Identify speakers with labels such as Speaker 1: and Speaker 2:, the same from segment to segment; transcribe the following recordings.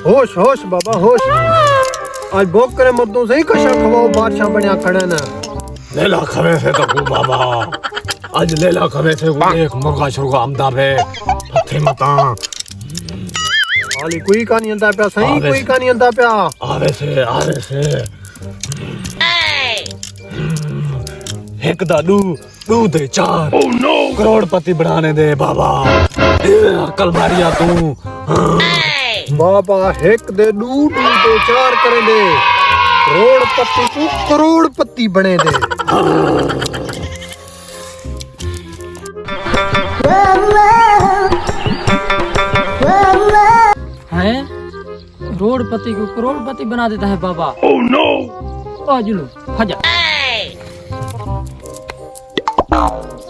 Speaker 1: होश होश बाबा होश। आज भोग करे मर्दों से ही कशा खवाओ बादशाह बनया खड़े न।
Speaker 2: लेला खवे थे तो को बाबा आज लेला खवे थे को एक मुर्गा शुर्गा आमदा पे पत्थे मता
Speaker 1: हाली कोई का नहीं अंदा पे सही कोई का नहीं अंदा पे
Speaker 2: आवे से एक दादू दू दे चार ओह नो करोड़पति बनाने दे बाबा अकल मारिया तू
Speaker 1: बाबा एक दे दू दे चार करे दे करोड़पति तू करोड़पति बने दे।
Speaker 3: है करोड़पति को करोड़पति बना देता है बाबा।
Speaker 2: ओह नो
Speaker 3: जुलू फजा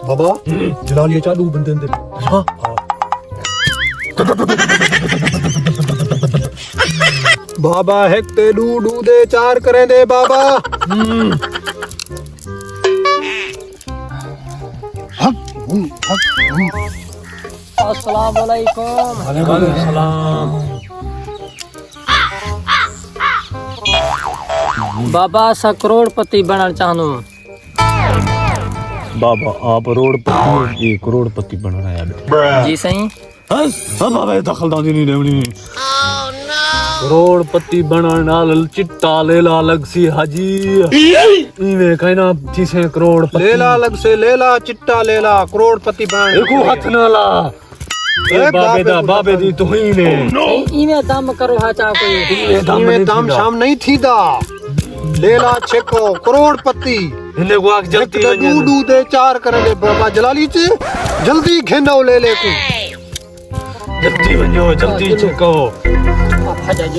Speaker 1: बाबा जला लिया चालू बंदे दे। हाँ बाबा एक दे दू दे चार करे दे बाबा।
Speaker 3: अस्सलाम वालेकुम।
Speaker 2: वालेकुम सलाम।
Speaker 3: बाबा सा करोड़पति बनना चाहूँ।
Speaker 2: बाबा आप करोड़पति करोड़पति बनना है
Speaker 3: जी सही।
Speaker 2: हाँ बाबा दखलदाजी नहीं देवनी करोड़पति बनना नाल चिट्टा लेला लग सी हाजी इवे कहना जिसे करोड़पति
Speaker 1: लेला लग से लेला चिट्टा लेला करोड़पति बन
Speaker 2: एको हाथ नाला बाबे दी तो ही ने
Speaker 3: इमे दम करो हाचा कोई
Speaker 1: इमे दाम शाम नहीं थी दा लेला छेको करोड़पति
Speaker 2: इने को आग जल्दी
Speaker 1: दू दे चार करे दे बाबा जलाली चे जल्दी घेनो ले ले तू
Speaker 2: जल्दी बनो जल्दी चको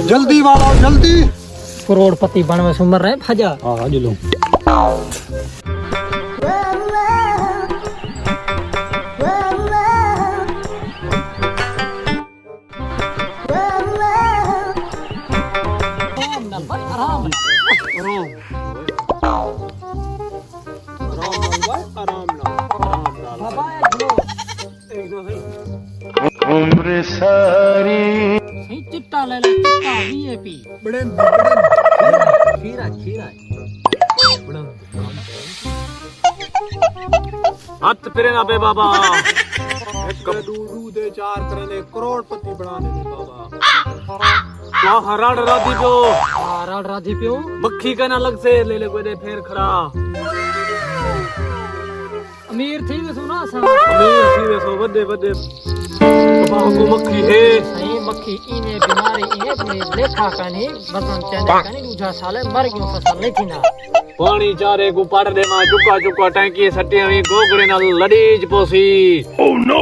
Speaker 1: जल्दी वाला जल्दी
Speaker 3: करोड़पति बनवे सुमर रहे फजा।
Speaker 2: हां जी लो
Speaker 1: उम्र सारी
Speaker 3: चिट्टा ले ले चिट्टा वीआईपी
Speaker 1: बड़े
Speaker 3: खीरा खीरा
Speaker 2: हाथ फिरे ना बे बाबा
Speaker 1: एक दू दे चार करे दे करोड़पति बनाने दे बाबा।
Speaker 2: वाह हराड़ राधी जो
Speaker 3: राड राधी पियो
Speaker 2: मक्खी का ना लग से ले ले कोई दे फेर खड़ा
Speaker 3: अमीर थी वे सुना सा
Speaker 2: अमीर थी वे सो बदे बदे बाबा को मक्खी है
Speaker 3: सही मक्खी इने बीमारी इने अपने लेखा कानी बसन चने कानी दूजा साले मर गयो फसल नहीं थी ना
Speaker 2: पानी चारे को पाड़ दे मा चुका चुका टैंकी सट्टी में गोगड़े ना लड़ीज पोसी ओह नो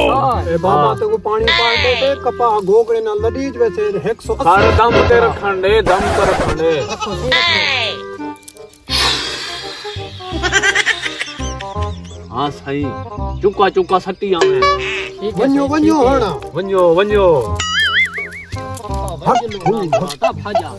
Speaker 1: ए बाबा तो को पानी पाड़ दे ते कपा गोगड़े ना लडीज वैसे 180
Speaker 2: सारे दम ते रखण दे दम ते रखण दे हां सही चुका चुका सट्टी में
Speaker 1: वन्यो वन्यो होना
Speaker 2: वन्यो वन्यो
Speaker 3: फजा